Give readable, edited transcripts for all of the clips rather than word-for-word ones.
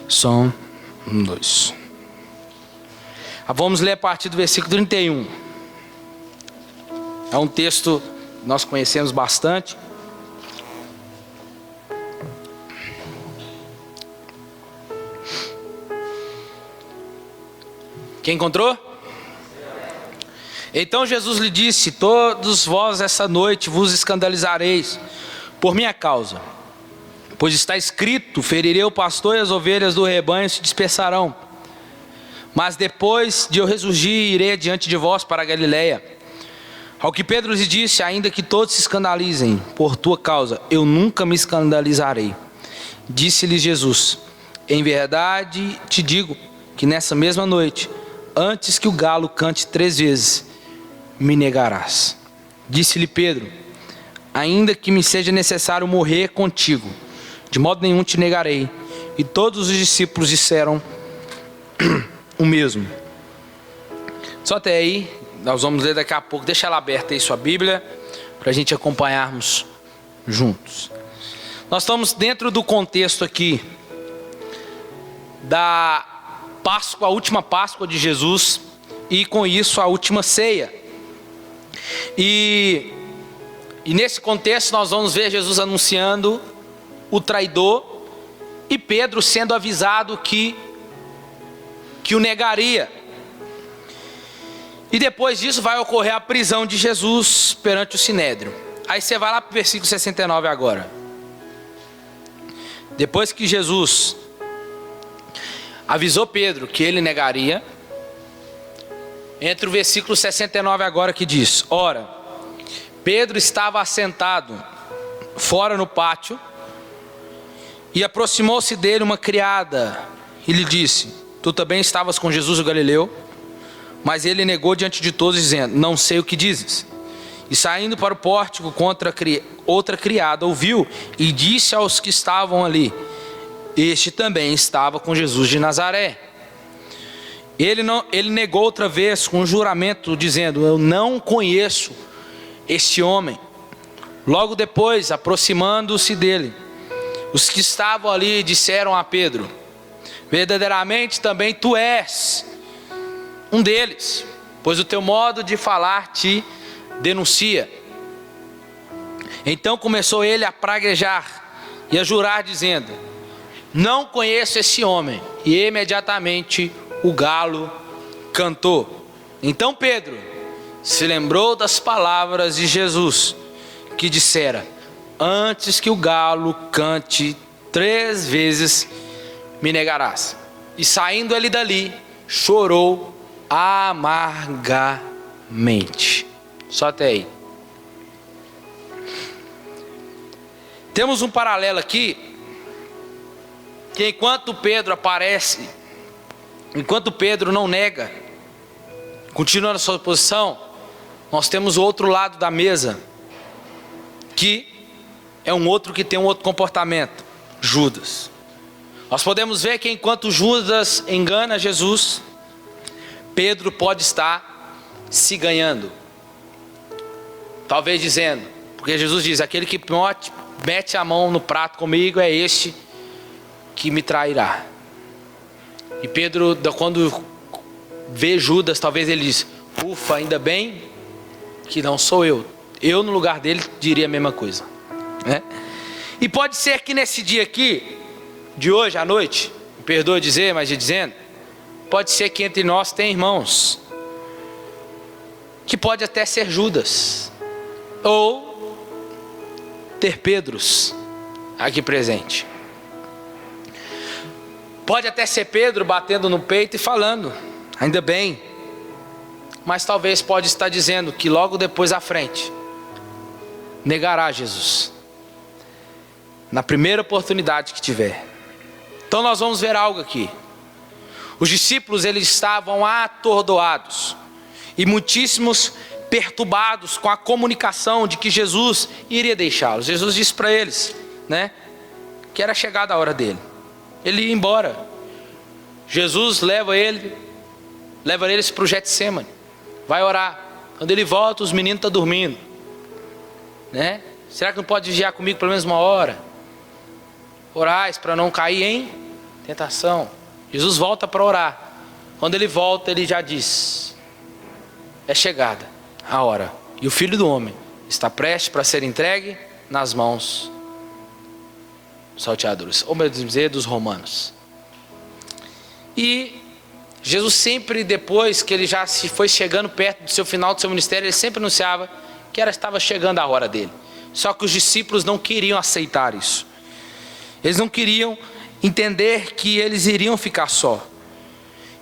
Som. 1, 2. Vamos ler a partir do versículo 31. É um texto que nós conhecemos bastante. Quem encontrou? Então Jesus lhe disse: todos vós essa noite vos escandalizareis por minha causa. Pois está escrito: ferirei o pastor e as ovelhas do rebanho se dispersarão. Mas depois de eu ressurgir, irei adiante de vós para a Galileia. Ao que Pedro lhe disse: ainda que todos se escandalizem por tua causa, eu nunca me escandalizarei. Disse-lhe Jesus: em verdade te digo que nessa mesma noite, antes que o galo cante 3 vezes, me negarás. Disse-lhe Pedro: ainda que me seja necessário morrer contigo, de modo nenhum te negarei. E todos os discípulos disseram o mesmo. Só até aí, nós vamos ler daqui a pouco. Deixa ela aberta aí, sua Bíblia, para a gente acompanharmos juntos. Nós estamos dentro do contexto aqui da Páscoa, a última Páscoa de Jesus, e com isso a última ceia. E nesse contexto nós vamos ver Jesus anunciando o traidor e Pedro sendo avisado que o negaria. E depois disso vai ocorrer a prisão de Jesus perante o Sinédrio. Aí você vai lá para o versículo 69 agora. Depois que Jesus avisou Pedro que ele negaria, entre o versículo 69 agora que diz: ora, Pedro estava assentado fora no pátio, e aproximou-se dele uma criada e lhe disse: tu também estavas com Jesus o Galileu? Mas ele negou diante de todos, dizendo: não sei o que dizes. E saindo para o pórtico, outra criada ouviu e disse aos que estavam ali: este também estava com Jesus de Nazaré. Ele negou outra vez com um juramento, dizendo: eu não conheço este homem. Logo depois, aproximando-se dele, os que estavam ali disseram a Pedro: verdadeiramente também tu és um deles, pois o teu modo de falar te denuncia. Então começou ele a praguejar e a jurar, dizendo: não conheço esse homem. E imediatamente o galo cantou. Então Pedro se lembrou das palavras de Jesus, que dissera: antes que o galo cante 3 vezes, me negarás. E saindo ele dali, chorou amargamente. Só até aí. Temos um paralelo aqui, que enquanto Pedro aparece, enquanto Pedro não nega, continua na sua posição, nós temos o outro lado da mesa, que é um outro que tem um outro comportamento: Judas. Nós podemos ver que enquanto Judas engana Jesus, Pedro pode estar se ganhando. Talvez dizendo, porque Jesus diz: aquele que mete a mão no prato comigo é este que me trairá. E Pedro, quando vê Judas, talvez ele diz: ufa, ainda bem que não sou eu. Eu no lugar dele diria a mesma coisa, né? E pode ser que nesse dia aqui, de hoje à noite, me perdoe dizer, mas dizendo, pode ser que entre nós tem irmãos que pode até ser Judas, ou ter Pedros aqui presente. Pode até ser Pedro batendo no peito e falando: ainda bem. Mas talvez pode estar dizendo que logo depois à frente negará Jesus, na primeira oportunidade que tiver. Então nós vamos ver algo aqui. Os discípulos, eles estavam atordoados e muitíssimos perturbados com a comunicação de que Jesus iria deixá-los. Jesus disse para eles, né, que era chegada a hora dele. Ele ia embora. Jesus leva eles para o Getsemane, vai orar. Quando ele volta, os meninos estão dormindo, né? Será que não pode vigiar comigo pelo menos 1 hora? orais para não cair em tentação. Jesus volta para orar. Quando ele volta, ele já diz: é chegada a hora, e o Filho do Homem está prestes para ser entregue nas mãos dos salteadores, ou melhor dizer, dos romanos. E Jesus sempre, depois que ele já se foi chegando perto do seu final do seu ministério, ele sempre anunciava que estava chegando a hora dele. Só que os discípulos não queriam aceitar isso. Eles não queriam entender que eles iriam ficar só.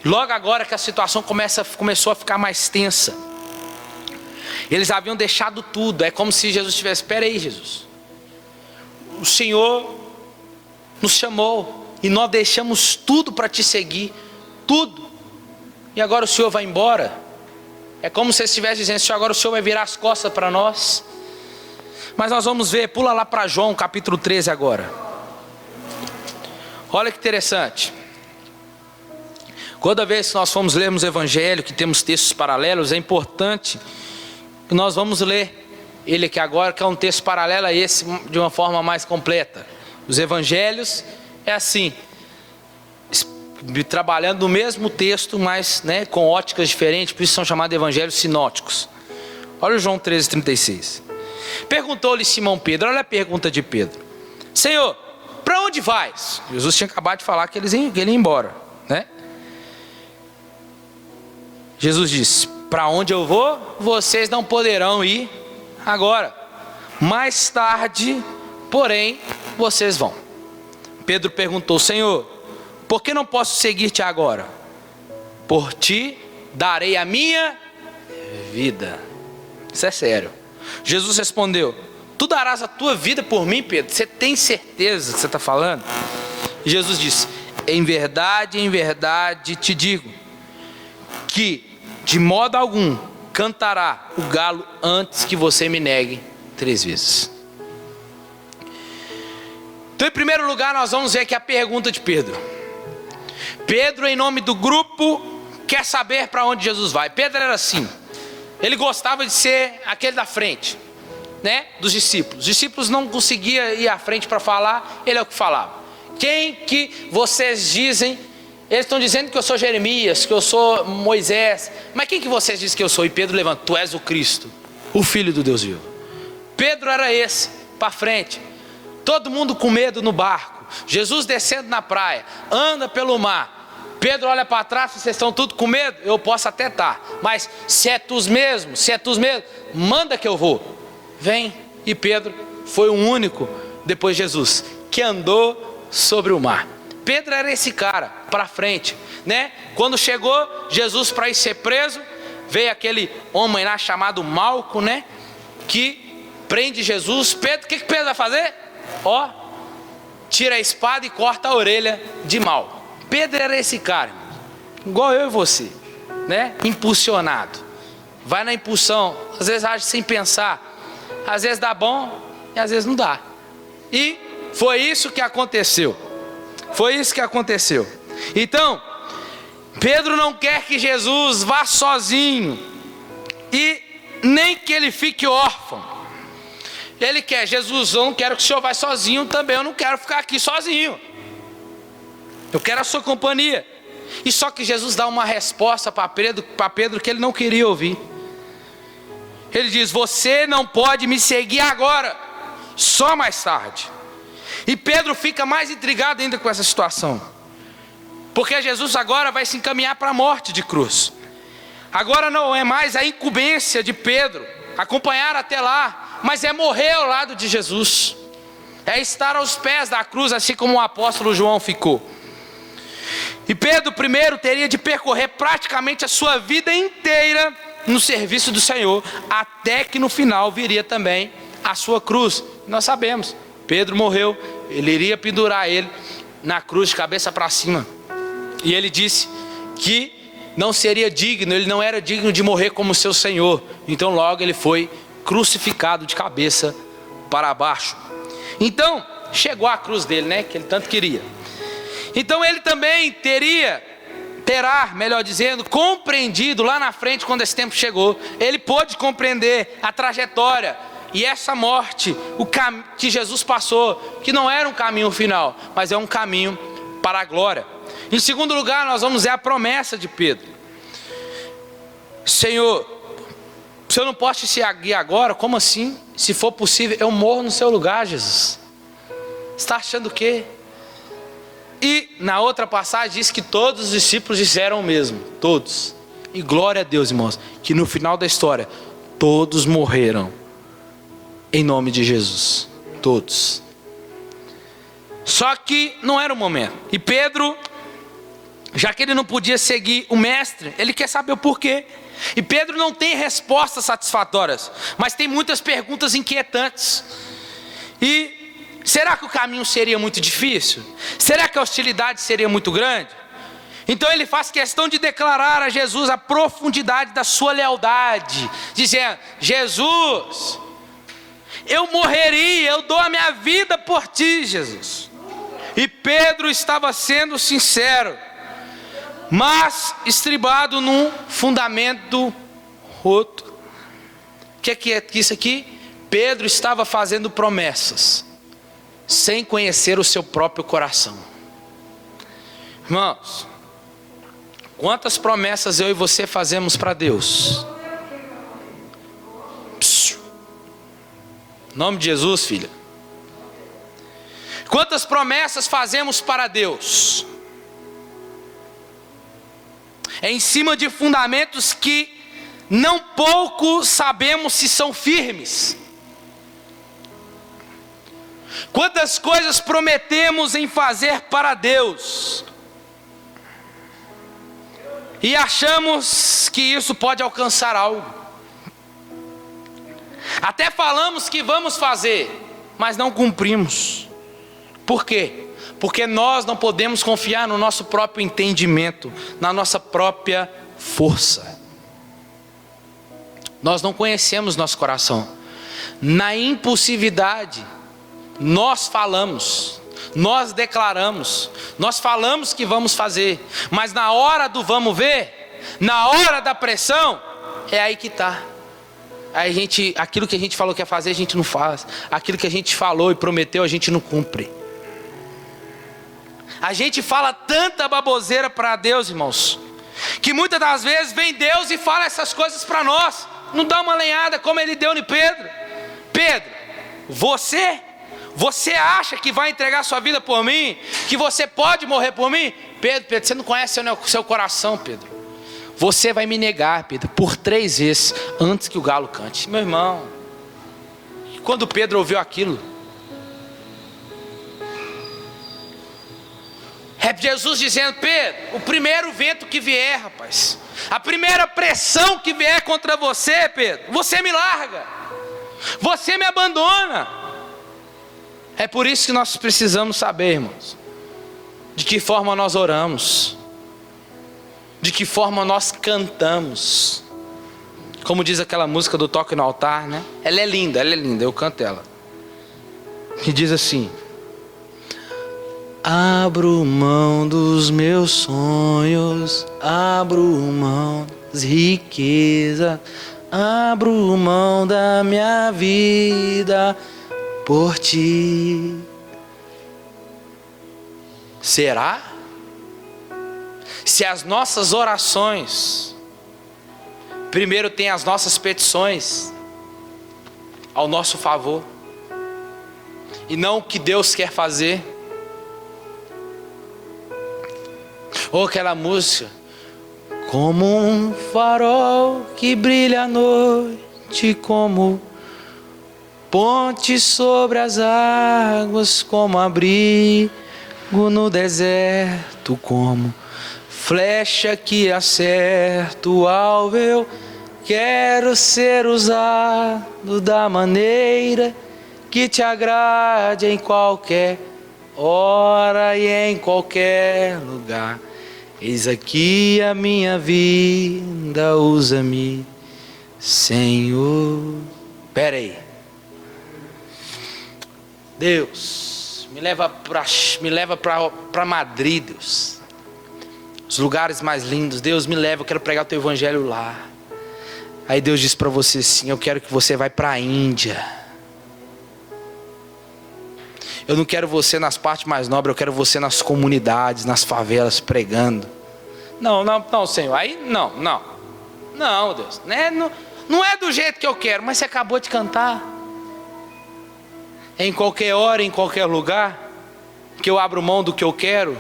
Logo agora que a situação começou a ficar mais tensa, eles haviam deixado tudo. É como se Jesus tivesse: espera aí, Jesus, o Senhor nos chamou e nós deixamos tudo para te seguir, tudo, e agora o Senhor vai embora. É como se ele estivesse dizendo: agora o Senhor vai virar as costas para nós. Mas nós vamos ver, pula lá para João capítulo 13 agora. Olha que interessante. Toda vez que nós formos lermos o Evangelho, que temos textos paralelos, é importante que nós vamos ler ele aqui agora, que é um texto paralelo a esse, de uma forma mais completa. Os Evangelhos é assim, trabalhando no mesmo texto, mas com óticas diferentes, por isso são chamados de Evangelhos sinóticos. Olha o João 13:36. Perguntou-lhe Simão Pedro, olha a pergunta de Pedro: Senhor, para onde vais? Jesus tinha acabado de falar que ele ia embora, né? Jesus disse: para onde eu vou, vocês não poderão ir agora. Mais tarde, porém, vocês vão. Pedro perguntou: Senhor, por que não posso seguir-te agora? Por ti darei a minha vida. Isso é sério. Jesus respondeu: tu darás a tua vida por mim, Pedro? Você tem certeza que você está falando? E Jesus disse: em verdade te digo, que de modo algum cantará o galo antes que você me negue 3 vezes. Então, em primeiro lugar, nós vamos ver aqui a pergunta de Pedro. Pedro, em nome do grupo, quer saber para onde Jesus vai. Pedro era assim, ele gostava de ser aquele da frente, dos discípulos. Os discípulos não conseguiam ir à frente para falar, ele é o que falava. Quem que vocês dizem? Eles estão dizendo que eu sou Jeremias, que eu sou Moisés, mas quem que vocês dizem que eu sou? E Pedro levanta: tu és o Cristo, o Filho do Deus vivo. Pedro era esse, para frente. Todo mundo com medo no barco, Jesus descendo na praia, anda pelo mar. Pedro olha para trás: vocês estão tudo com medo? Eu posso até estar, mas se é tu mesmo, manda que eu vou. Vem. E Pedro foi o único, depois de Jesus, que andou sobre o mar. Pedro era esse cara, para frente, Quando chegou Jesus para ir ser preso, veio aquele homem lá chamado Malco, que prende Jesus. Pedro, o que Pedro vai fazer? Tira a espada e corta a orelha de Malco. Pedro era esse cara, igual eu e você, impulsionado, vai na impulsão, às vezes age sem pensar, às vezes dá bom e às vezes não dá. E foi isso que aconteceu. Então, Pedro não quer que Jesus vá sozinho, e nem que ele fique órfão. Ele quer: Jesus, eu não quero que o senhor vá sozinho também, eu não quero ficar aqui sozinho, eu quero a sua companhia. E só que Jesus dá uma resposta para Pedro que ele não queria ouvir. Ele diz: você não pode me seguir agora, só mais tarde. E Pedro fica mais intrigado ainda com essa situação, porque Jesus agora vai se encaminhar para a morte de cruz. Agora não é mais a incumbência de Pedro acompanhar até lá, mas é morrer ao lado de Jesus, é estar aos pés da cruz, assim como o apóstolo João ficou. E Pedro primeiro teria de percorrer praticamente a sua vida inteira no serviço do Senhor, até que no final viria também a sua cruz. Nós sabemos, Pedro morreu, ele iria pendurar ele na cruz de cabeça para cima, e ele disse que não seria digno, ele não era digno de morrer como seu Senhor. Então logo ele foi crucificado de cabeça para baixo. Então chegou a cruz dele, que ele tanto queria. Então ele também terá, melhor dizendo, compreendido lá na frente, quando esse tempo chegou. Ele pôde compreender a trajetória E essa morte, que Jesus passou, que não era um caminho final, mas é um caminho para a glória. Em segundo lugar, nós vamos ver a promessa de Pedro. Senhor, se eu não posso te seguir agora, como assim? Se for possível, eu morro no seu lugar, Jesus. Você está achando o quê? E na outra passagem diz que todos os discípulos disseram o mesmo, todos. E glória a Deus, irmãos, que no final da história, todos morreram em nome de Jesus, todos. Só que não era o momento. E Pedro, já que ele não podia seguir o mestre, ele quer saber o porquê. E Pedro não tem respostas satisfatórias, mas tem muitas perguntas inquietantes. E será que o caminho seria muito difícil? Será que a hostilidade seria muito grande? Então ele faz questão de declarar a Jesus a profundidade da sua lealdade, dizendo: Jesus, eu morreria, eu dou a minha vida por ti, Jesus. E Pedro estava sendo sincero, mas estribado num fundamento roto. O que é isso aqui? Pedro estava fazendo promessas sem conhecer o seu próprio coração. Irmãos, quantas promessas eu e você fazemos para Deus? Em nome de Jesus, filha. Quantas promessas fazemos para Deus? É em cima de fundamentos que não pouco sabemos se são firmes. Quantas coisas prometemos em fazer para Deus e achamos que isso pode alcançar algo. Até falamos que vamos fazer, mas não cumprimos. Por quê? Porque nós não podemos confiar no nosso próprio entendimento, na nossa própria força. Nós não conhecemos nosso coração. Na impulsividade, nós falamos, nós declaramos, nós falamos que vamos fazer, mas na hora do vamos ver, na hora da pressão, é aí que está. Aí aquilo que a gente falou que ia fazer, a gente não faz. Aquilo que a gente falou e prometeu, a gente não cumpre. A gente fala tanta baboseira para Deus, irmãos, que muitas das vezes vem Deus e fala essas coisas para nós. Não dá uma lenhada como ele deu em Pedro. Pedro, você acha que vai entregar sua vida por mim? Que você pode morrer por mim? Pedro, você não conhece o seu coração, Pedro. Você vai me negar, Pedro, por 3 vezes antes que o galo cante. Meu irmão, quando Pedro ouviu aquilo, é Jesus dizendo: Pedro, o primeiro vento que vier, rapaz, a primeira pressão que vier contra você, Pedro, você me larga, você me abandona. É por isso que nós precisamos saber, irmãos, de que forma nós oramos, de que forma nós cantamos. Como diz aquela música do Toque no Altar, né? Ela é linda, eu canto ela. Que diz assim: abro mão dos meus sonhos, abro mão das riquezas, abro mão da minha vida por ti. Será? Se as nossas orações primeiro tem as nossas petições ao nosso favor e não o que Deus quer fazer. Ou aquela música: como um farol que brilha à noite, como ponte sobre as águas, como abrigo no deserto, como flecha que acerta o alvo. Eu quero ser usado da maneira que te agrade, em qualquer hora e em qualquer lugar. Eis aqui a minha vida, usa-me, Senhor. Espera aí. Deus, me leva para Madrid, Deus. Os lugares mais lindos. Deus, me leva, eu quero pregar o teu evangelho lá. Aí Deus diz para você assim: eu quero que você vá para a Índia. Eu não quero você nas partes mais nobres, eu quero você nas comunidades, nas favelas, pregando. Não, Senhor, aí não, Deus, né? Não é do jeito que eu quero, mas você acabou de cantar. Em qualquer hora, em qualquer lugar, que eu abro mão do que eu quero,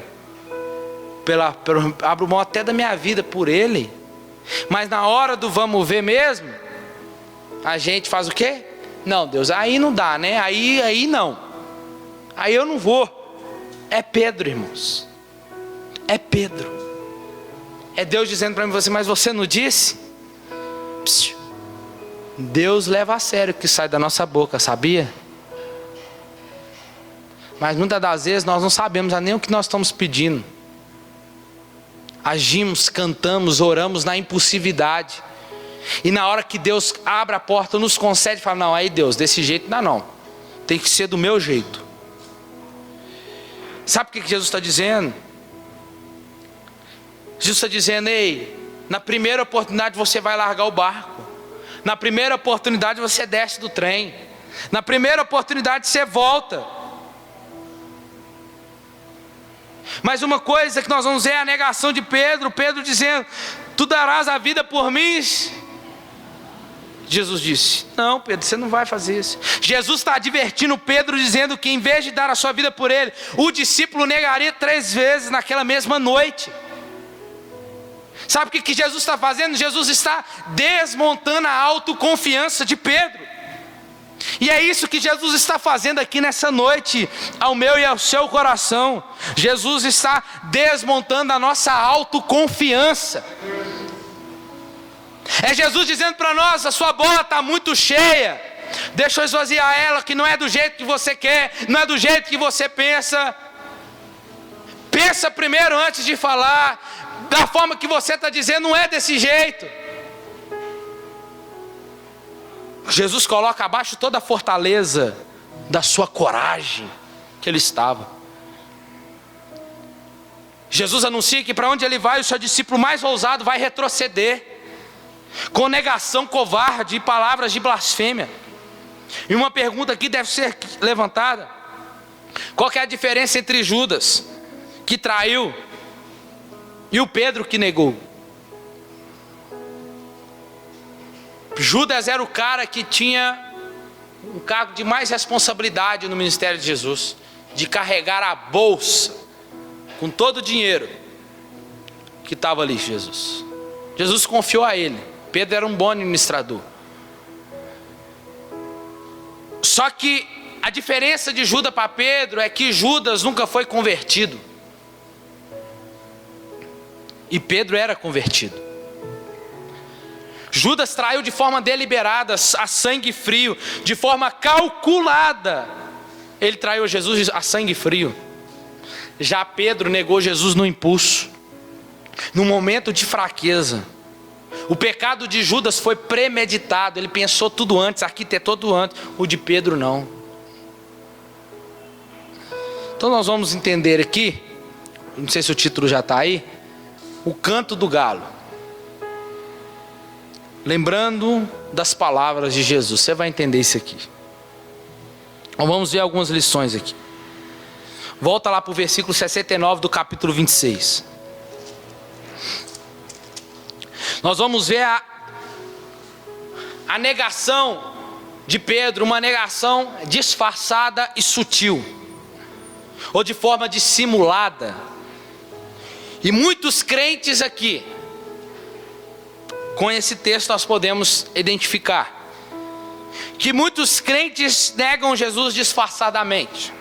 abro mão até da minha vida por Ele. Mas na hora do vamos ver mesmo, a gente faz o quê? Não, Deus, aí não dá, né? Aí não. Aí eu não vou. É Pedro, irmãos. É Pedro. É Deus dizendo para mim, mas você não disse? Psiu. Deus leva a sério o que sai da nossa boca, sabia? Mas muitas das vezes nós não sabemos nem o que nós estamos pedindo. Agimos, cantamos, oramos na impulsividade. E na hora que Deus abre a porta, nos concede, fala, não, aí Deus, desse jeito não. Tem que ser do meu jeito. Sabe o que Jesus está dizendo? Jesus está dizendo, ei, na primeira oportunidade você vai largar o barco. Na primeira oportunidade você desce do trem. Na primeira oportunidade você volta. Mas uma coisa que nós vamos ver é a negação de Pedro. Pedro dizendo, tu darás a vida por mim? Jesus disse, não Pedro, você não vai fazer isso. Jesus está advertindo Pedro, dizendo que em vez de dar a sua vida por ele, o discípulo negaria 3 vezes naquela mesma noite. Sabe o que Jesus está fazendo? Jesus está desmontando a autoconfiança de Pedro. E é isso que Jesus está fazendo aqui nessa noite, ao meu e ao seu coração. Jesus está desmontando a nossa autoconfiança. É Jesus dizendo para nós, a sua bola está muito cheia, deixa eu esvaziar ela, que não é do jeito que você quer, não é do jeito que você pensa. Pensa primeiro antes de falar. Da forma que você está dizendo, não é desse jeito. Jesus coloca abaixo toda a fortaleza da sua coragem que ele estava. Jesus anuncia que para onde ele vai, o seu discípulo mais ousado vai retroceder, com negação covarde e palavras de blasfêmia. E uma pergunta aqui deve ser levantada: qual que é a diferença entre Judas, que traiu, e o Pedro, que negou? Judas era o cara que tinha um cargo de mais responsabilidade no ministério de Jesus, de carregar a bolsa com todo o dinheiro que estava ali. Jesus confiou a ele. Pedro era um bom administrador. Só que a diferença de Judas para Pedro é que Judas nunca foi convertido, e Pedro era convertido. Judas traiu de forma deliberada, a sangue frio, de forma calculada. Ele traiu Jesus a sangue frio. Já Pedro negou Jesus no impulso, no momento de fraqueza. O pecado de Judas foi premeditado, ele pensou tudo antes, arquitetou tudo antes. O de Pedro não. Então nós vamos entender aqui, não sei se o título já está aí, o canto do galo. Lembrando das palavras de Jesus, você vai entender isso aqui. Então vamos ver algumas lições aqui. Volta lá para o versículo 69 do capítulo 26. Nós vamos ver a negação de Pedro, uma negação disfarçada e sutil, ou de forma dissimulada. E muitos crentes aqui, com esse texto nós podemos identificar que muitos crentes negam Jesus disfarçadamente.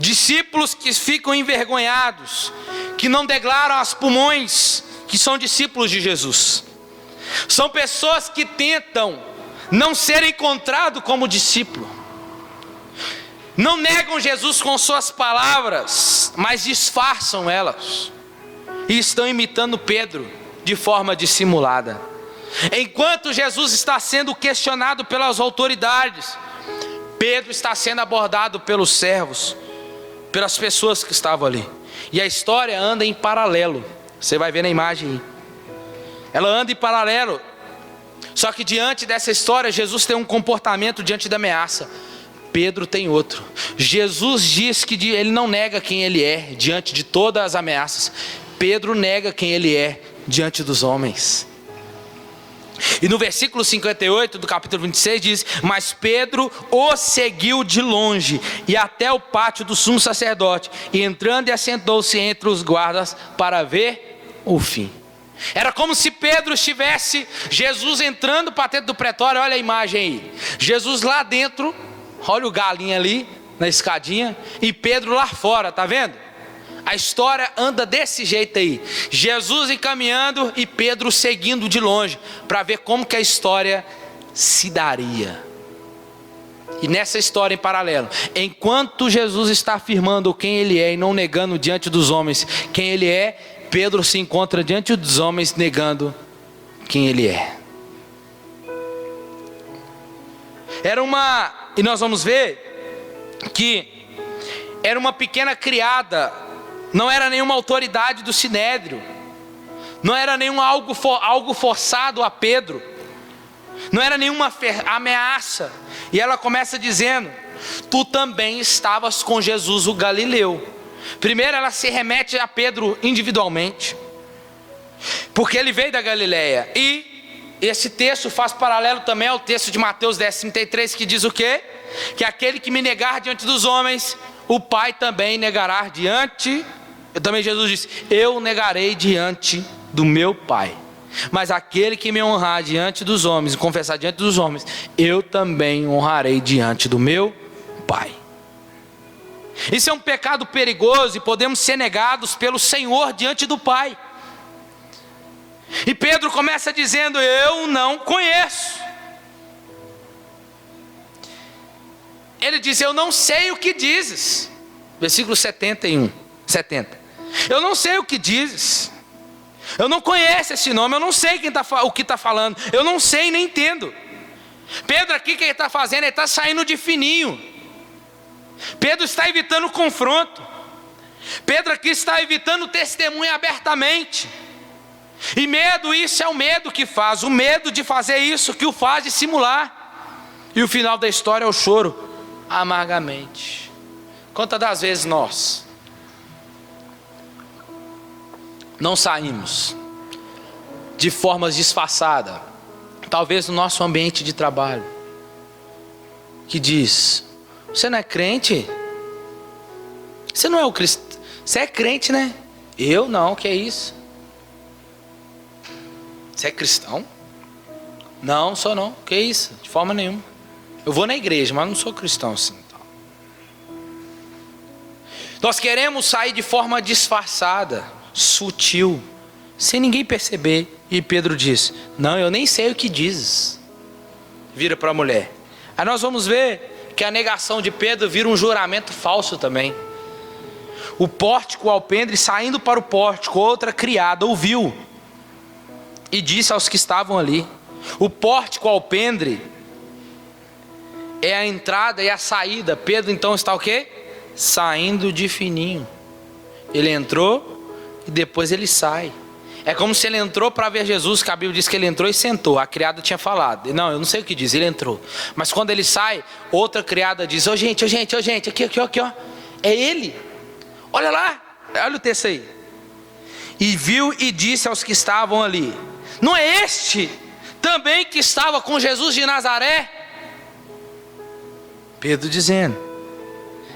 Discípulos que ficam envergonhados, que não declaram aos pulmões que são discípulos de Jesus. São pessoas que tentam não ser encontrados como discípulo. Não negam Jesus com suas palavras, mas disfarçam elas. E estão imitando Pedro de forma dissimulada. Enquanto Jesus está sendo questionado pelas autoridades, Pedro está sendo abordado pelos servos, pelas pessoas que estavam ali. E a história anda em paralelo. Você vai ver na imagem aí. Ela anda em paralelo. Só que diante dessa história, Jesus tem um comportamento diante da ameaça. Pedro tem outro. Jesus diz que ele não nega quem ele é diante de todas as ameaças. Pedro nega quem ele é diante dos homens. E no versículo 58 do capítulo 26 diz: mas Pedro o seguiu de longe e até o pátio do sumo sacerdote, e entrando e assentou-se entre os guardas para ver o fim. Era como se Pedro estivesse, Jesus entrando para dentro do pretório. Olha a imagem aí, Jesus lá dentro, olha o galinho ali na escadinha, e Pedro lá fora, tá vendo? A história anda desse jeito aí, Jesus encaminhando e Pedro seguindo de longe, para ver como que a história se daria. E nessa história em paralelo, enquanto Jesus está afirmando quem ele é e não negando diante dos homens quem ele é, Pedro se encontra diante dos homens negando quem ele é. E nós vamos ver que era uma pequena criada, não era nenhuma autoridade do Sinédrio, não era nenhum algo forçado a Pedro, não era nenhuma ameaça. E ela começa dizendo: tu também estavas com Jesus o Galileu. Primeiro ela se remete a Pedro individualmente, porque ele veio da Galileia. E esse texto faz paralelo também ao texto de Mateus 10:33, que diz o quê? Que aquele que me negar diante dos homens, o Pai também negará diante. Também Jesus disse: eu negarei diante do meu Pai. Mas aquele que me honrar diante dos homens, confessar diante dos homens, eu também honrarei diante do meu Pai. Isso é um pecado perigoso e podemos ser negados pelo Senhor diante do Pai. E Pedro começa dizendo: eu não conheço. Ele diz: eu não sei o que dizes. Versículo 70. Eu não sei o que dizes. Eu não conheço esse nome. Eu não sei o que está falando. Eu não sei nem entendo. Pedro aqui, o que ele está fazendo? Ele está saindo de fininho. Pedro está evitando o confronto. Pedro aqui está evitando o testemunho abertamente. E medo, isso é o medo que faz. O medo de fazer isso que o faz dissimular. E o final da história é o choro amargamente. Quantas das vezes nós não saímos de formas disfarçadas, talvez no nosso ambiente de trabalho, que diz: você não é crente? Você não é o cristão? Você é crente, né? Eu não, que é isso? Você é cristão? Não, sou não, que isso? De forma nenhuma. Eu vou na igreja, mas não sou cristão assim. Então. Nós queremos sair de forma disfarçada, sutil, sem ninguém perceber. E Pedro diz: não, eu nem sei o que dizes. Vira para a mulher. Aí nós vamos ver que a negação de Pedro vira um juramento falso também. O pórtico, o alpendre, saindo para o pórtico, outra criada ouviu e disse aos que estavam ali. O pórtico, o alpendre, é a entrada e a saída. Pedro então está o quê? Saindo de fininho. Ele entrou e depois ele sai. É como se ele entrou para ver Jesus, que a Bíblia diz que ele entrou e sentou. A criada tinha falado: não, eu não sei o que diz, ele entrou. Mas quando ele sai, outra criada diz: ô gente, aqui ó. É ele. Olha lá, olha o texto aí. E viu e disse aos que estavam ali: não é este também que estava com Jesus de Nazaré? Pedro dizendo.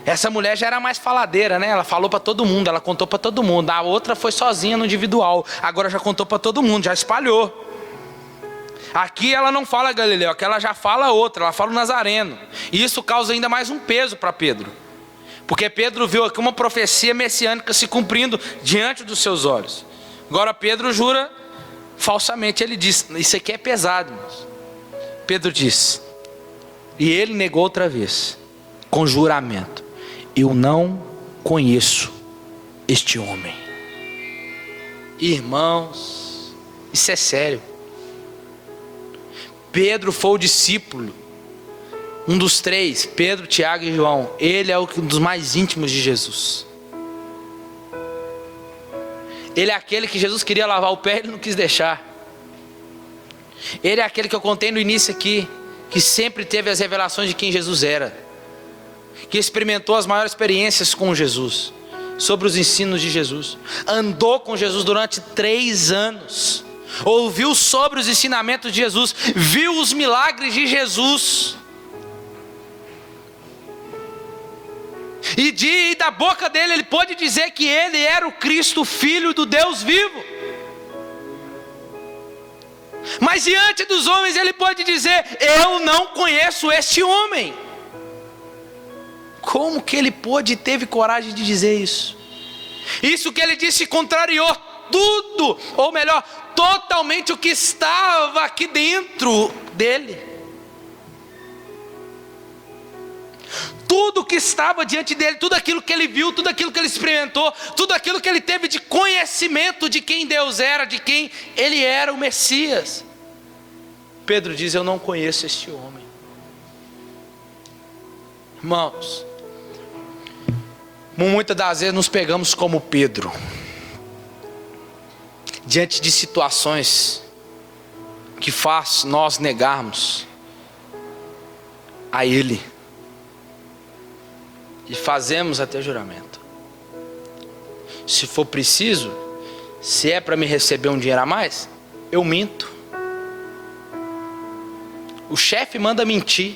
Essa mulher já era mais faladeira, né? Ela falou para todo mundo, ela contou para todo mundo. A outra foi sozinha no individual, agora já contou para todo mundo, já espalhou. Aqui ela não fala Galileu, aqui ela já fala outra, ela fala o Nazareno. E isso causa ainda mais um peso para Pedro, porque Pedro viu aqui uma profecia messiânica se cumprindo diante dos seus olhos. Agora Pedro jura falsamente, ele diz: isso aqui é pesado, irmãos. Pedro disse, e ele negou outra vez, com juramento: eu não conheço este homem. Irmãos, isso é sério. Pedro foi o discípulo, um dos três, Pedro, Tiago e João. Ele é um dos mais íntimos de Jesus. Ele é aquele que Jesus queria lavar o pé e ele não quis deixar. Ele é aquele que eu contei no início aqui, que sempre teve as revelações de quem Jesus era. que experimentou as maiores experiências com Jesus, sobre os ensinos de Jesus, andou com Jesus durante 3 anos, ouviu sobre os ensinamentos de Jesus, viu os milagres de Jesus, e da boca dele ele pôde dizer que ele era o Cristo, Filho do Deus vivo. Mas diante dos homens ele pode dizer: eu não conheço este homem. Como que ele pôde e teve coragem de dizer isso? Isso que ele disse contrariou tudo, ou melhor, totalmente o que estava aqui dentro dele. Tudo que estava diante dele, tudo aquilo que ele viu, tudo aquilo que ele experimentou, tudo aquilo que ele teve de conhecimento de quem Deus era, de quem ele era, o Messias. Pedro diz: eu não conheço este homem. Irmãos, muitas das vezes nos pegamos como Pedro, diante de situações que faz nós negarmos a Ele, e fazemos até juramento. Se for preciso, se é para me receber um dinheiro a mais, eu minto. O chefe manda mentir.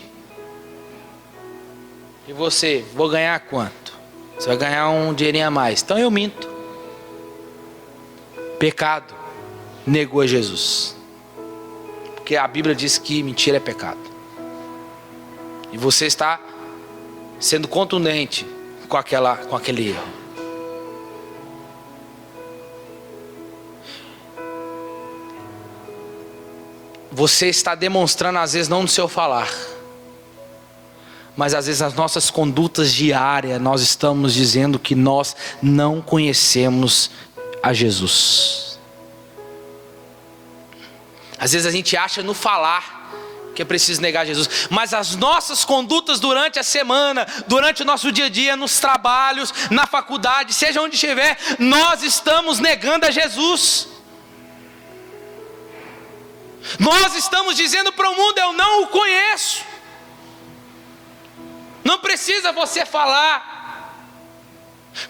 E você, vou ganhar quanto? Você vai ganhar um dinheirinho a mais. Então eu minto. Pecado, negou a Jesus. Porque a Bíblia diz que mentira é pecado. E você está sendo contundente com aquele erro. Você está demonstrando, às vezes não no seu falar, mas às vezes nas nossas condutas diárias, nós estamos dizendo que nós não conhecemos a Jesus. Às vezes a gente acha no falar que é preciso negar Jesus, mas as nossas condutas durante a semana, durante o nosso dia a dia, nos trabalhos, na faculdade, seja onde estiver, nós estamos negando a Jesus. Nós estamos dizendo para o mundo: eu não o conheço. Não precisa você falar,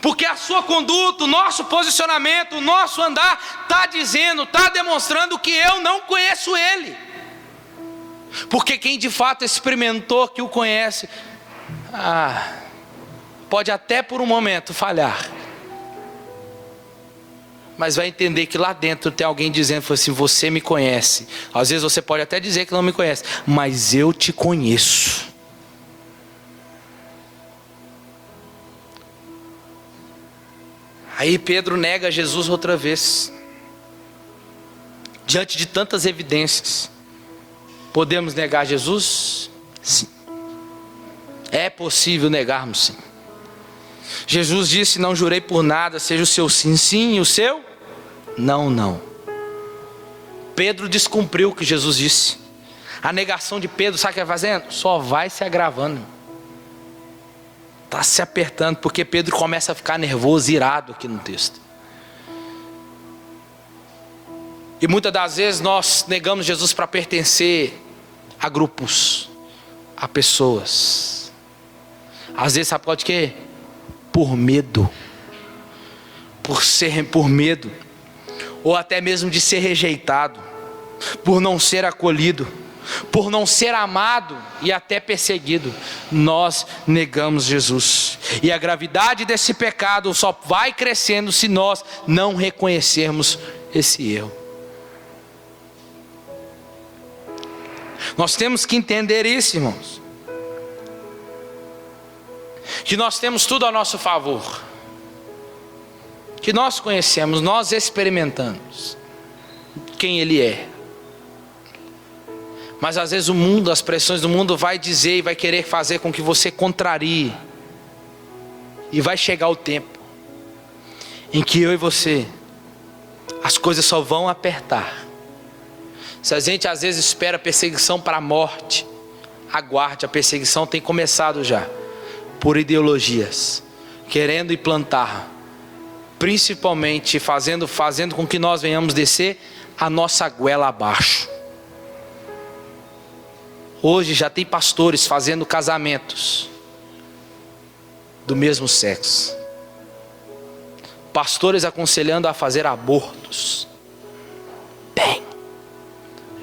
porque a sua conduta, o nosso posicionamento, o nosso andar está dizendo, está demonstrando que eu não conheço Ele. Porque quem de fato experimentou, que o conhece, pode até por um momento falhar, mas vai entender que lá dentro tem alguém dizendo assim: você me conhece. Às vezes você pode até dizer que não me conhece, mas eu te conheço. Aí Pedro nega Jesus outra vez, diante de tantas evidências. Podemos negar Jesus? Sim. É possível negarmos, sim. Jesus disse: não jurei por nada, seja o seu sim, sim, e o seu não, não. Pedro descumpriu o que Jesus disse. A negação de Pedro, sabe o que vai fazendo? Só vai se agravando. Está se apertando, porque Pedro começa a ficar nervoso, irado aqui no texto. E muitas das vezes nós negamos Jesus para pertencer a grupos, a pessoas. Às vezes sabe por quê? Por medo. Por medo. Ou até mesmo de ser rejeitado. Por não ser acolhido. Por não ser amado e até perseguido. Nós negamos Jesus. E a gravidade desse pecado só vai crescendo se nós não reconhecermos esse erro. Nós temos que entender isso, irmãos. Que nós temos tudo a nosso favor. Que nós conhecemos, nós experimentamos quem Ele é. Mas às vezes o mundo, as pressões do mundo vai dizer e vai querer fazer com que você contrarie. E vai chegar o tempo em que eu e você, as coisas só vão apertar. Se a gente às vezes espera perseguição para a morte, aguarde, a perseguição tem começado já. Por ideologias, querendo implantar, principalmente fazendo com que nós venhamos descer a nossa goela abaixo. Hoje já tem pastores fazendo casamentos do mesmo sexo. Pastores aconselhando a fazer abortos. Bem,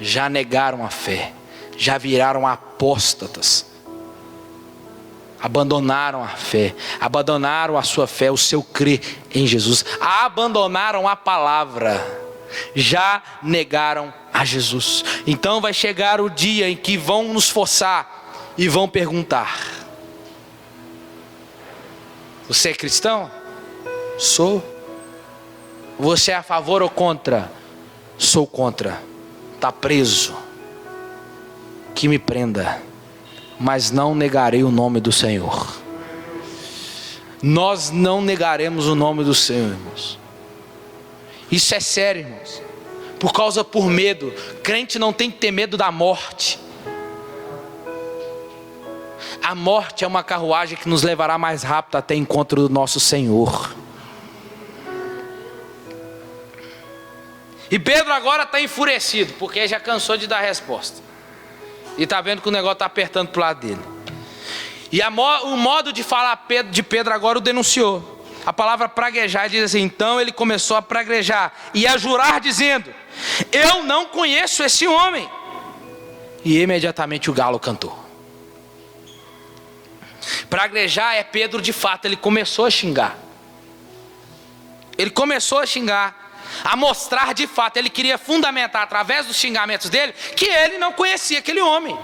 já negaram a fé, já viraram apóstatas, abandonaram a fé, abandonaram a sua fé, o seu crer em Jesus, abandonaram a palavra, já negaram a Jesus. Então vai chegar o dia em que vão nos forçar e vão perguntar: você é cristão? Sou. Você é a favor ou contra? Sou contra. Está preso. Que me prenda, mas não negarei o nome do Senhor. Nós não negaremos o nome do Senhor, irmãos. Isso é sério, irmãos. Por medo. Crente não tem que ter medo da morte. A morte é uma carruagem que nos levará mais rápido até o encontro do nosso Senhor. E Pedro agora está enfurecido, porque já cansou de dar resposta. E está vendo que o negócio está apertando para o lado dele. E o modo de falar de Pedro agora o denunciou. A palavra praguejar diz assim: então ele começou a praguejar e a jurar dizendo: eu não conheço esse homem. E imediatamente o galo cantou. Praguejar é Pedro de fato, ele começou a xingar. Ele começou a xingar, a mostrar de fato, ele queria fundamentar através dos xingamentos dele, que ele não conhecia aquele homem.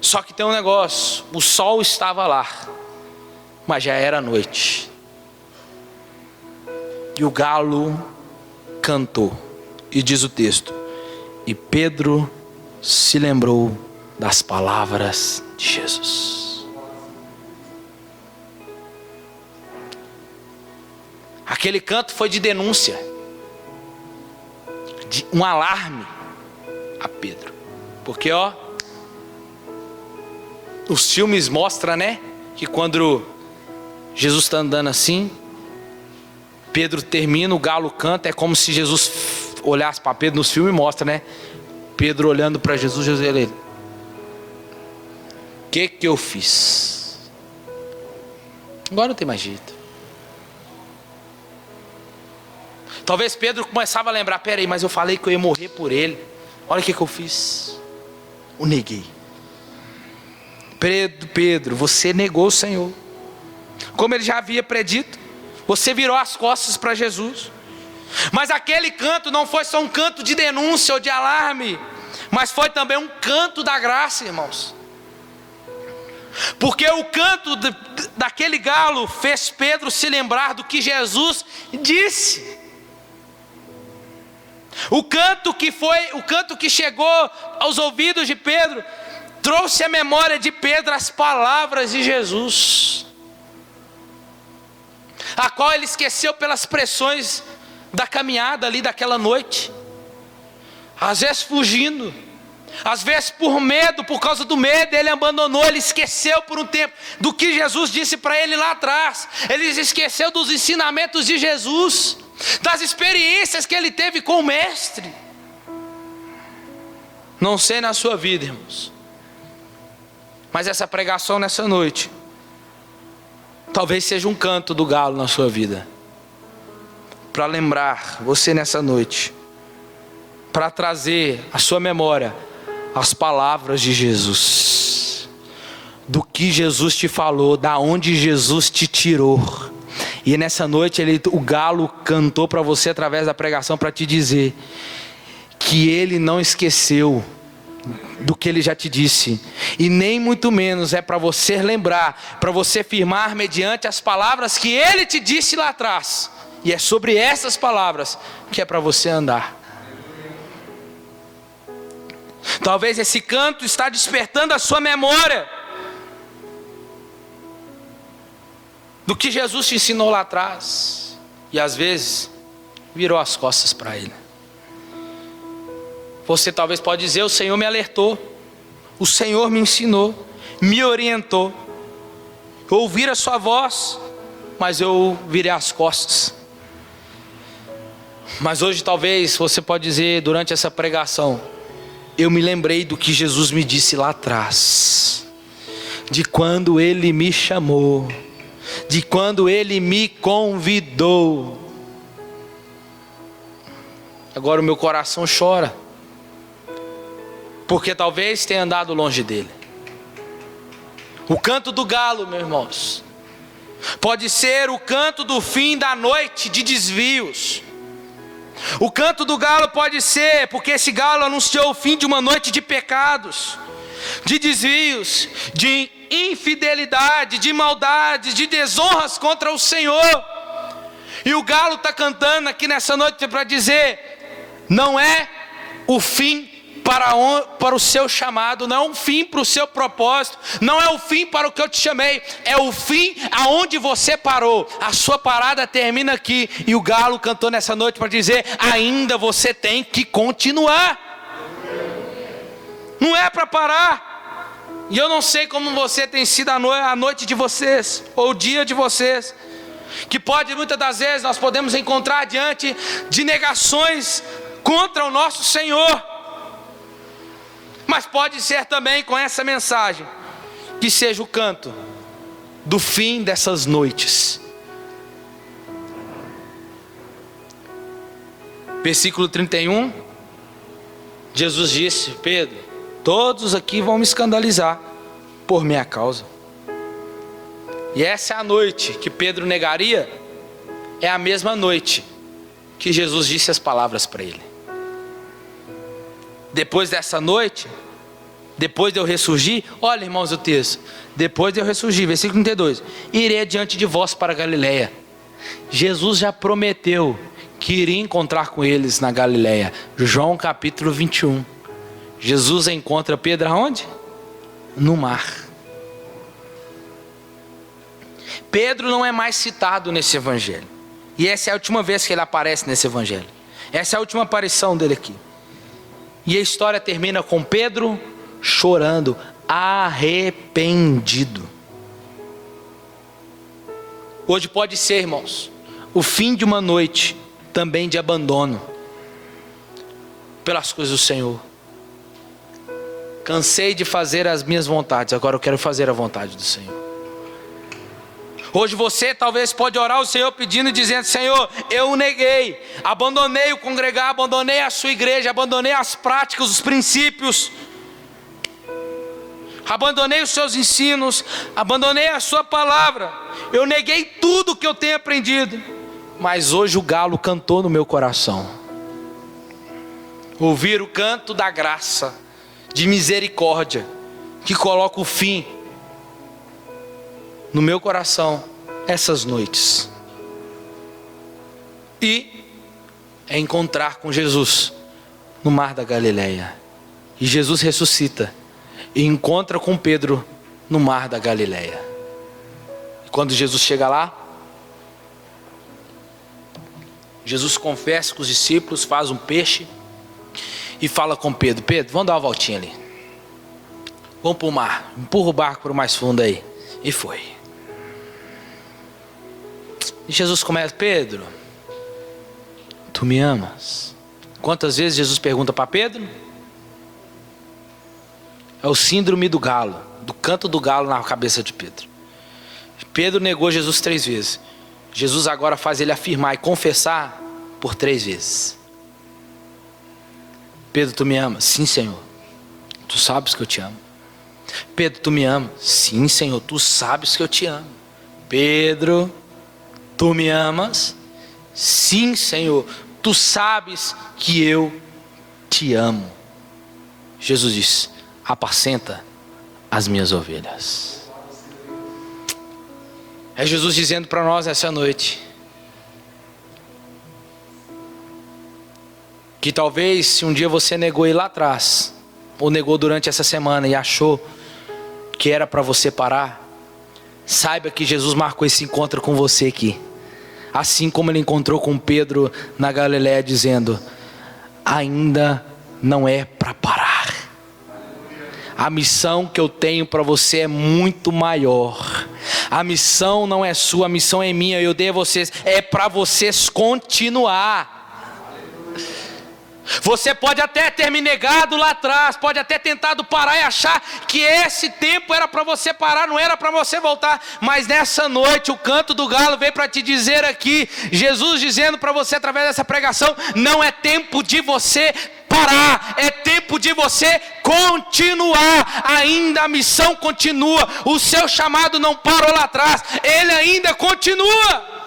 Só que tem um negócio, o sol estava lá, mas já era noite. E o galo cantou, e diz o texto: e Pedro se lembrou das palavras de Jesus. Aquele canto foi de denúncia, de um alarme a Pedro. Porque os filmes mostram, né, que quando Jesus está andando assim, Pedro termina, o galo canta, é como se Jesus olhasse para Pedro. Nos filmes mostra, né, Pedro olhando para Jesus, ele: o que eu fiz? Agora não tem mais jeito. Talvez Pedro começava a lembrar: peraí, mas eu falei que eu ia morrer por ele. Olha o que eu fiz. O neguei. Pedro, você negou o Senhor. Como ele já havia predito, você virou as costas para Jesus. Mas aquele canto não foi só um canto de denúncia ou de alarme, mas foi também um canto da graça, irmãos. Porque o canto daquele galo fez Pedro se lembrar do que Jesus disse. O canto que chegou aos ouvidos de Pedro trouxe à memória de Pedro as palavras de Jesus, a qual ele esqueceu pelas pressões da caminhada ali daquela noite, às vezes fugindo, às vezes por medo, por causa do medo ele abandonou, ele esqueceu por um tempo do que Jesus disse para ele lá atrás. Ele esqueceu dos ensinamentos de Jesus, das experiências que ele teve com o mestre. Não sei na sua vida, irmãos, mas essa pregação nessa noite talvez seja um canto do galo na sua vida, para lembrar você nessa noite, para trazer à sua memória as palavras de Jesus, do que Jesus te falou, da onde Jesus te tirou. E nessa noite o galo cantou para você através da pregação, para te dizer que ele não esqueceu do que ele já te disse, e nem muito menos é para você lembrar, para você firmar mediante as palavras que ele te disse lá atrás. E é sobre essas palavras que é para você andar. Talvez esse canto está despertando a sua memória do que Jesus te ensinou lá atrás, e às vezes virou as costas para ele. Você talvez pode dizer: o Senhor me alertou, o Senhor me ensinou, me orientou, ouvir a sua voz, mas eu virei as costas. Mas hoje talvez você pode dizer, durante essa pregação: eu me lembrei do que Jesus me disse lá atrás, de quando Ele me chamou, de quando Ele me convidou. Agora o meu coração chora, porque talvez tenha andado longe dele. O canto do galo, meus irmãos, pode ser o canto do fim da noite de desvios. O canto do galo pode ser porque esse galo anunciou o fim de uma noite de pecados, de desvios, de infidelidade, de maldade, de desonras contra o Senhor. E o galo está cantando aqui nessa noite para dizer: não é o fim para o seu chamado, não é um fim para o seu propósito, não é o fim para o que eu te chamei, é o fim aonde você parou. A sua parada termina aqui. E o galo cantou nessa noite para dizer: ainda você tem que continuar, não é para parar. E eu não sei como você tem sido a noite de vocês, ou o dia de vocês, que pode muitas das vezes nós podemos encontrar diante de negações contra o nosso Senhor. Mas pode ser também com essa mensagem que seja o canto do fim dessas noites. Versículo 31, Jesus disse: Pedro, todos aqui vão me escandalizar por minha causa. E essa é a noite que Pedro negaria, é a mesma noite que Jesus disse as palavras para ele. Depois dessa noite, depois de eu ressurgir, olha, irmãos, o texto: depois de eu ressurgir, versículo 32, irei adiante de vós para Galiléia. Jesus já prometeu que iria encontrar com eles na Galiléia. João capítulo 21. Jesus encontra Pedro aonde? No mar. Pedro não é mais citado nesse evangelho, e essa é a última vez que ele aparece nesse evangelho. Essa é a última aparição dele aqui. E a história termina com Pedro chorando, arrependido. Hoje pode ser, irmãos, o fim de uma noite também de abandono pelas coisas do Senhor. Cansei de fazer as minhas vontades, agora eu quero fazer a vontade do Senhor. Hoje você talvez pode orar ao Senhor pedindo e dizendo: Senhor, eu o neguei, abandonei o congregar, abandonei a sua igreja, abandonei as práticas, os princípios, abandonei os seus ensinos, abandonei a sua palavra, eu neguei tudo que eu tenho aprendido. Mas hoje o galo cantou no meu coração. Ouvir o canto da graça, de misericórdia, que coloca o fim no meu coração essas noites, e é encontrar com Jesus no mar da Galileia. E Jesus ressuscita e encontra com Pedro no mar da Galileia. E quando Jesus chega lá, Jesus conversa com os discípulos, faz um peixe e fala com Pedro: Pedro, vamos dar uma voltinha ali, vamos para o mar, empurra o barco para o mais fundo aí. E foi. E Jesus começa: Pedro, tu me amas? Quantas vezes Jesus pergunta para Pedro? É o síndrome do galo, do canto do galo na cabeça de Pedro. Pedro negou Jesus 3 vezes. Jesus agora faz ele afirmar e confessar por 3 vezes. Pedro, tu me amas? Sim, Senhor, tu sabes que eu te amo. Pedro, tu me amas? Sim, Senhor, tu sabes que eu te amo. Pedro, tu me amas? Sim, Senhor, tu sabes que eu te amo. Jesus diz: apacenta as minhas ovelhas. É Jesus dizendo para nós essa noite que talvez, se um dia você negou ele lá atrás, ou negou durante essa semana e achou que era para você parar, saiba que Jesus marcou esse encontro com você aqui, assim como ele encontrou com Pedro na Galiléia, dizendo: ainda não é para parar. A missão que eu tenho para você é muito maior. A missão não é sua, a missão é minha. Eu dei a vocês, é para vocês continuar. Você pode até ter me negado lá atrás, pode até tentado parar e achar que esse tempo era para você parar, não era para você voltar. Mas nessa noite o canto do galo veio para te dizer aqui, Jesus dizendo para você através dessa pregação: não é tempo de você parar, é tempo de você continuar. Ainda a missão continua, o seu chamado não parou lá atrás, ele ainda continua.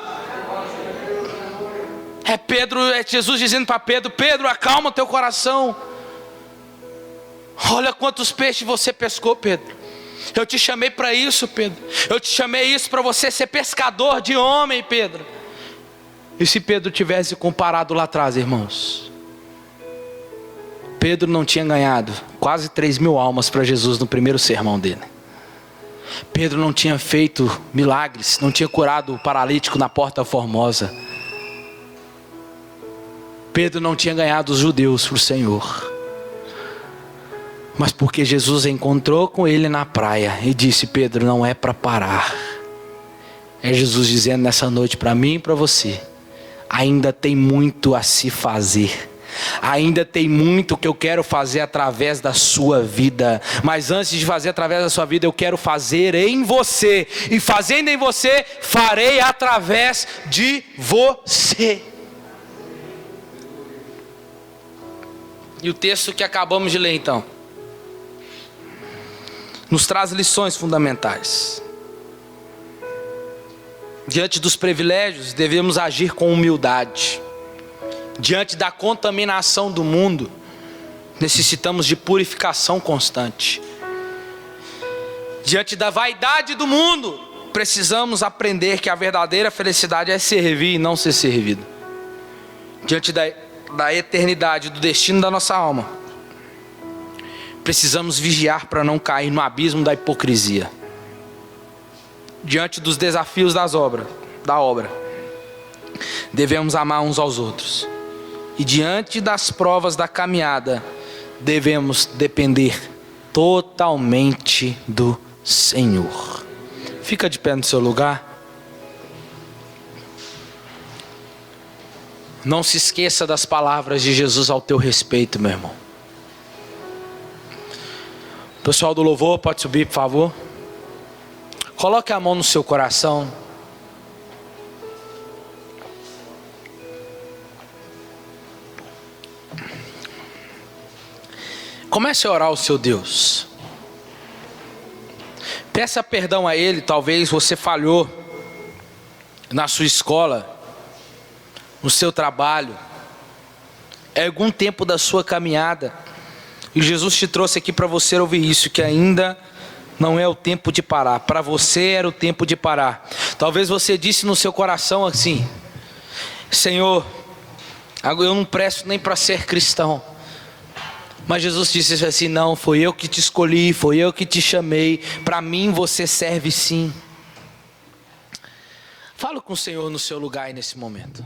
É Jesus dizendo para Pedro: Pedro, acalma o teu coração. Olha quantos peixes você pescou, Pedro. Eu te chamei para isso, Pedro. Eu te chamei isso para você ser pescador de homem, Pedro. E se Pedro tivesse comparado lá atrás, irmãos, Pedro não tinha ganhado quase 3.000 almas para Jesus no primeiro sermão dele. Pedro não tinha feito milagres, não tinha curado o paralítico na Porta Formosa. Pedro não tinha ganhado os judeus para o Senhor. Mas porque Jesus encontrou com ele na praia e disse: Pedro, não é para parar. É Jesus dizendo nessa noite para mim e para você: ainda tem muito a se fazer. Ainda tem muito que eu quero fazer através da sua vida. Mas antes de fazer através da sua vida, eu quero fazer em você. E fazendo em você, farei através de você. E o texto que acabamos de ler então nos traz lições fundamentais. Diante dos privilégios, devemos agir com humildade. Diante da contaminação do mundo, necessitamos de purificação constante. Diante da vaidade do mundo, precisamos aprender que a verdadeira felicidade é servir e não ser servido. Diante da eternidade, do destino da nossa alma, precisamos vigiar para não cair no abismo da hipocrisia. Diante dos desafios da obra, devemos amar uns aos outros. E diante das provas da caminhada, devemos depender totalmente do Senhor. Fica de pé no seu lugar. Não se esqueça das palavras de Jesus ao teu respeito, meu irmão. O pessoal do louvor pode subir, por favor. Coloque a mão no seu coração. Comece a orar ao seu Deus. Peça perdão a Ele. Talvez você falhou na sua escola, no seu trabalho, é algum tempo da sua caminhada, e Jesus te trouxe aqui para você ouvir isso, que ainda não é o tempo de parar. Para você era o tempo de parar. Talvez você disse no seu coração assim: Senhor, eu não presto nem para ser cristão. Mas Jesus disse assim: não, foi eu que te escolhi, foi eu que te chamei, para mim você serve sim. Fala com o Senhor no seu lugar aí nesse momento.